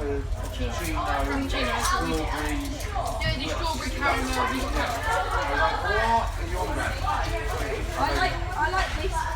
Frappuccino, strawberry. Yeah, the strawberry caramel. I like this.